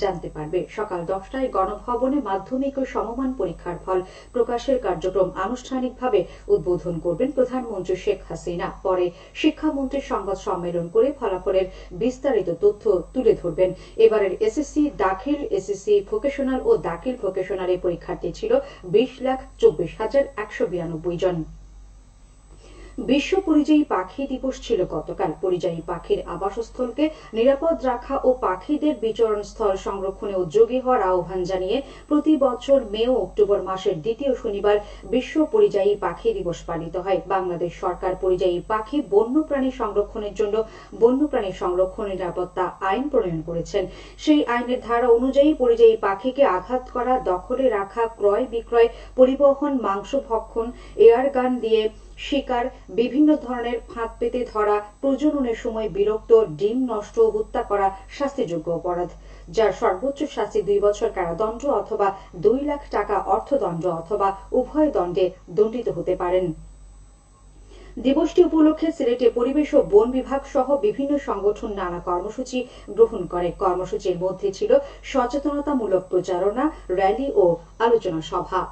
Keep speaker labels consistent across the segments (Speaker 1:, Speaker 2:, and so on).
Speaker 1: জানতে পারবে। সকাল 10টায় গণভবনে মাধ্যমিক ও সমমান পরীক্ষার ফল প্রকাশের কার্যক্রম আনুষ্ঠানিকভাবে উদ্বোধন করবেন প্রধানমন্ত্রী শেখ হাসিনা। পরে শিক্ষামন্ত্রী সংবাদ সম্মেলন করে ফলাফলের বিস্তারিত তথ্য তুলে ধরবেন। এবারের এসএসসি দাখিল, এসএসসি ভোকেশনাল ও দাখিল ভোকেশনাল এর পরীক্ষার্থী ছিল 20,24,192 জন। বিশ্ব পরিযায়ী পাখি দিবস ছিল গতকাল। পরিযায়ী পাখির আবাসস্থলকে নিরাপদ রাখা ও পাখিদের বিচরণ স্থল সংরক্ষণে উদ্যোগী হওয়ার আহ্বান জানিয়ে প্রতি বছর মে ও অক্টোবর মাসের দ্বিতীয় শনিবার বিশ্ব পরিযায়ী পাখি দিবস পালিত হয়। বাংলাদেশ সরকার পরিযায়ী পাখি বন্যপ্রাণী সংরক্ষণের জন্য বন্যপ্রাণী সংরক্ষণ নিরাপত্তা আইন প্রণয়ন করেছেন। সেই আইনের ধারা অনুযায়ী পরিযায়ী পাখিকে আঘাত করা, দখলে রাখা, ক্রয় বিক্রয়, পরিবহন, মাংস ভক্ষণ, এয়ার গান দিয়ে শিকার, বিভিন্ন ধরনের ফাঁদ পেতে ধরা, প্রজননের সময় বিরক্ত, ডিম নষ্ট, হত্যা করা শাস্তিযোগ্য অপরাধ, যার সর্বোচ্চ শাস্তি 2 বছর কারাদণ্ড অথবা 2 লাখ টাকা অর্থদণ্ড অথবা উভয় দণ্ডে দণ্ডিত হতে পারেন। দিবসটি উপলক্ষে সিলেটে পরিবেশ ও বন বিভাগ সহ বিভিন্ন সংগঠন নানা কর্মসূচি গ্রহণ করে। কর্মসূচির মধ্যে ছিল সচেতনতামূলক প্রচারণা, র্যালি ও আলোচনা সভা।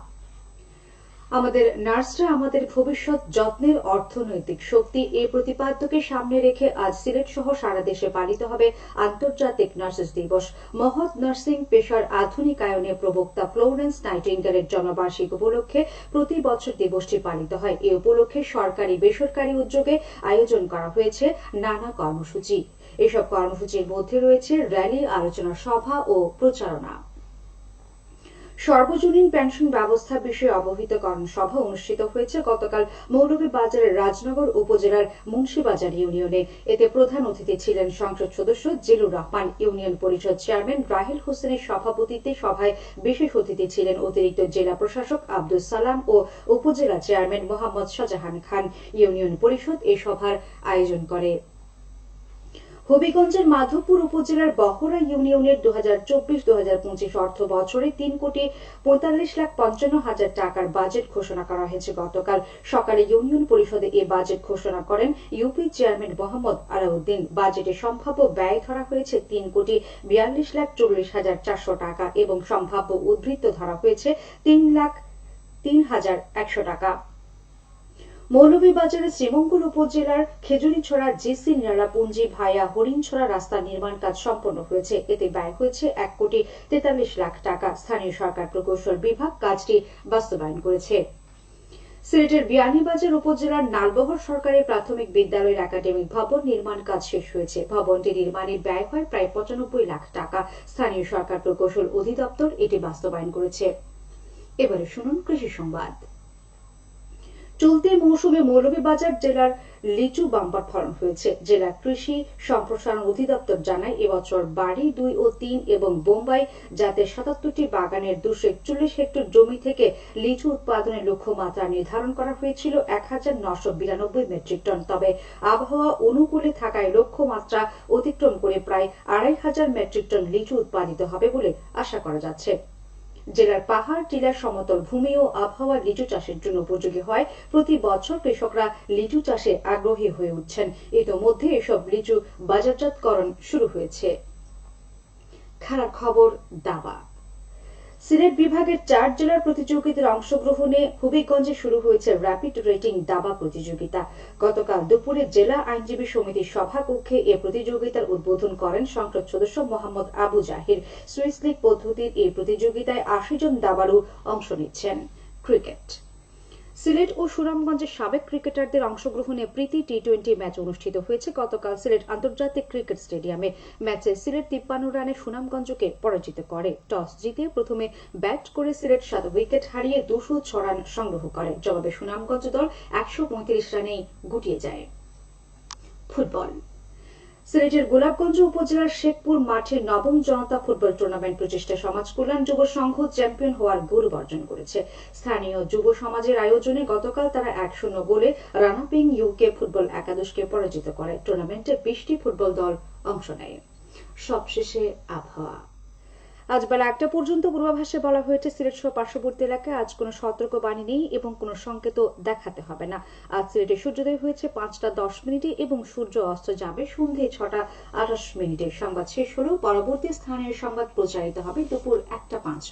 Speaker 1: আমাদের নার্সরা আমাদের ভবিষ্যৎ, যত্নের অর্থনৈতিক শক্তি, এই প্রতিপাদ্যকে সামনে রেখে আজ সিলেট সহ সারা দেশে পালিত হবে আন্তর্জাতিক নার্সেস দিবস। মহৎ নার্সিং পেশার আধুনিকায়নে প্রবক্তা ফ্লোরেন্স নাইটিঙ্গেলের জন্মবার্ষিকী উপলক্ষে প্রতি বছর দিবসটি পালিত হয়। এ উপলক্ষে সরকারি বেসরকারি উদ্যোগে আয়োজন করা হয়েছে নানা কর্মসূচি। এসব কর্মসূচির মধ্যে রয়েছে র্যালি, আলোচনা সভা ও প্রচারণা। সর্বজনীন পেনশন ব্যবস্থা বিষয়ে অবহিতকরণ সভা অনুষ্ঠিত হয়েছে গতকাল মৌলভীবাজারের রাজনগর উপজেলার মুন্সিবাজার ইউনিয়নে। এতে প্রধান অতিথি ছিলেন সংসদ সদস্য জিলুর রহমান। ইউনিয়ন পরিষদ চেয়ারম্যান রাহেল হোসেনের সভাপতিত্বে সভায় বিশেষ অতিথি ছিলেন অতিরিক্ত জেলা প্রশাসক আব্দুল সালাম ও উপজেলা চেয়ারম্যান মোহাম্মদ শাহজাহান খান। ইউনিয়ন পরিষদ এ সভার আয়োজন করে। হবিগঞ্জের মাধবপুর উপজেলার বহরা ইউনিয়নের 2024-2025 অর্থ বছরে 3,45,55,000 টাকার বাজেট ঘোষণা করা হয়েছে। গতকাল সকালে ইউনিয়ন পরিষদে এ বাজেট ঘোষণা করেন ইউপি চেয়ারম্যান মোহাম্মদ আলাউদ্দিন। বাজেটে সম্ভাব্য ব্যয় ধরা হয়েছে 3,42,40,400 টাকা এবং সম্ভাব্য উদ্বৃত্ত ধরা হয়েছে 3,03,100 টাকা। মৌলভীবাজারের শ্রীমঙ্গল উপজেলার খেজুরিছড়া জিসি নিরালাপুঞ্জি ভায়া হরিণছড়া রাস্তা নির্মাণ কাজ সম্পন্ন হয়েছে। এতে ব্যয় হয়েছে 1,43,00,000 টাকা। স্থানীয় সরকার প্রকৌশল বিভাগ কাজটি বাস্তবায়ন করেছে। সিলেটের বিয়ানীবাজার উপজেলার নালবহর সরকারি প্রাথমিক বিদ্যালয়ের একাডেমিক ভবন নির্মাণ কাজ শেষ হয়েছে। ভবনটি নির্মাণে ব্যয় হয় প্রায় 95 লাখ টাকা। স্থানীয় সরকার প্রকৌশল অধিদপ্তর এটি বাস্তবায়ন করেছে। এবারে শুনুন কৃষি সংবাদ। চলতি মৌসুমে মৌলভীবাজার জেলার লিচু বাম্পার ফলন হয়েছে। জেলা কৃষি সম্প্রসারণ অধিদপ্তর জানায় এবছর বাড়ি 2 ও 3 এবং বোম্বাই জাতের 77টি বাগানের 241 হেক্টর জমি থেকে লিচু উৎপাদনের লক্ষ্যমাত্রা নির্ধারণ করা হয়েছিল 1,992 মেট্রিক টন। তবে আবহাওয়া অনুকূলে থাকায় লক্ষ্যমাত্রা অতিক্রম করে প্রায় 2,500 মেট্রিক টন লিচু উৎপাদিত হবে বলে আশা করা যাচ্ছে। জেলার পাহাড় টিলার সমতল ভূমি ও আবহাওয়া লিচু চাষের জন্য উপযোগী হয়। প্রতি বছর কৃষকরা লিচু চাষে আগ্রহী হয়ে উঠছেন। ইতোমধ্যে এসব লিচু বাজারজাতকরণ শুরু হয়েছে। খেলার খবর। দাবা। সিলেট বিভাগের 4 জেলার প্রতিযোগীদের অংশগ্রহণে হবিগঞ্জে শুরু হয়েছে র্যাপিড রেটিং দাবা প্রতিযোগিতা। গতকাল দুপুরে জেলা আইনজীবী সমিতির সভাকক্ষে এ প্রতিযোগিতার উদ্বোধন করেন সংসদ সদস্য মোহাম্মদ আবু জাহির। সুইস লীগ পদ্ধতির এই প্রতিযোগিতায় 80 জন দাবাড়ু অংশ নিচ্ছেন। ক্রিকেট। সিলেট ও সুনামগঞ্জের সাবেক ক্রিকেটারদের অংশগ্রহণে প্রীতি টি-20 ম্যাচ অনুষ্ঠিত হয়েছে গতকাল সিলেট আন্তর্জাতিক ক্রিকেট স্টেডিয়ামে। ম্যাচে সিলেট 53 রানে সুনামগঞ্জকে পরাজিত করে। টস জিতে প্রথমে ব্যাট করে সিলেট 7 উইকেট হারিয়ে 206 রান সংগ্রহ করে। জবাবে সুনামগঞ্জ দল 135 রানেই গুটিয়ে যায়। ফুটবল। সিলেটের গোলাপগঞ্জ উপজেলার শেখপুর মাঠে নবম জনতা ফুটবল টুর্নামেন্ট প্রচেষ্টা সমাজ কল্যাণ যুব সংঘ চ্যাম্পিয়ন হওয়ার গৌরব অর্জন করেছে। স্থানীয় যুব সমাজের আয়োজনে গতকাল তারা 1-0 গোলে রানাপিং ইউকে ফুটবল একাদশকে পরাজিত করে। টুর্নামেন্টে 20টি ফুটবল দল অংশ নেয়। সবশেষে আবহাওয়া। আজ বেলা 1টা পর্যন্ত পূর্বাভাসে বলা হয়েছে সিলেট সহ পার্শ্ববর্তী এলাকায় আজ কোনো সতর্কবাণী নেই এবং কোনো সংকেত দেখাতে হবে না। আজ সিলেটে সূর্যোদয় হয়েছে 5টা 10 এবং সূর্য অস্ত যাবে সন্ধ্যে 6টা 28। সংবাদ শেষ হলেও পরবর্তী স্থানীয় সংবাদ প্রচারিত হবে দুপুর 1টা 5।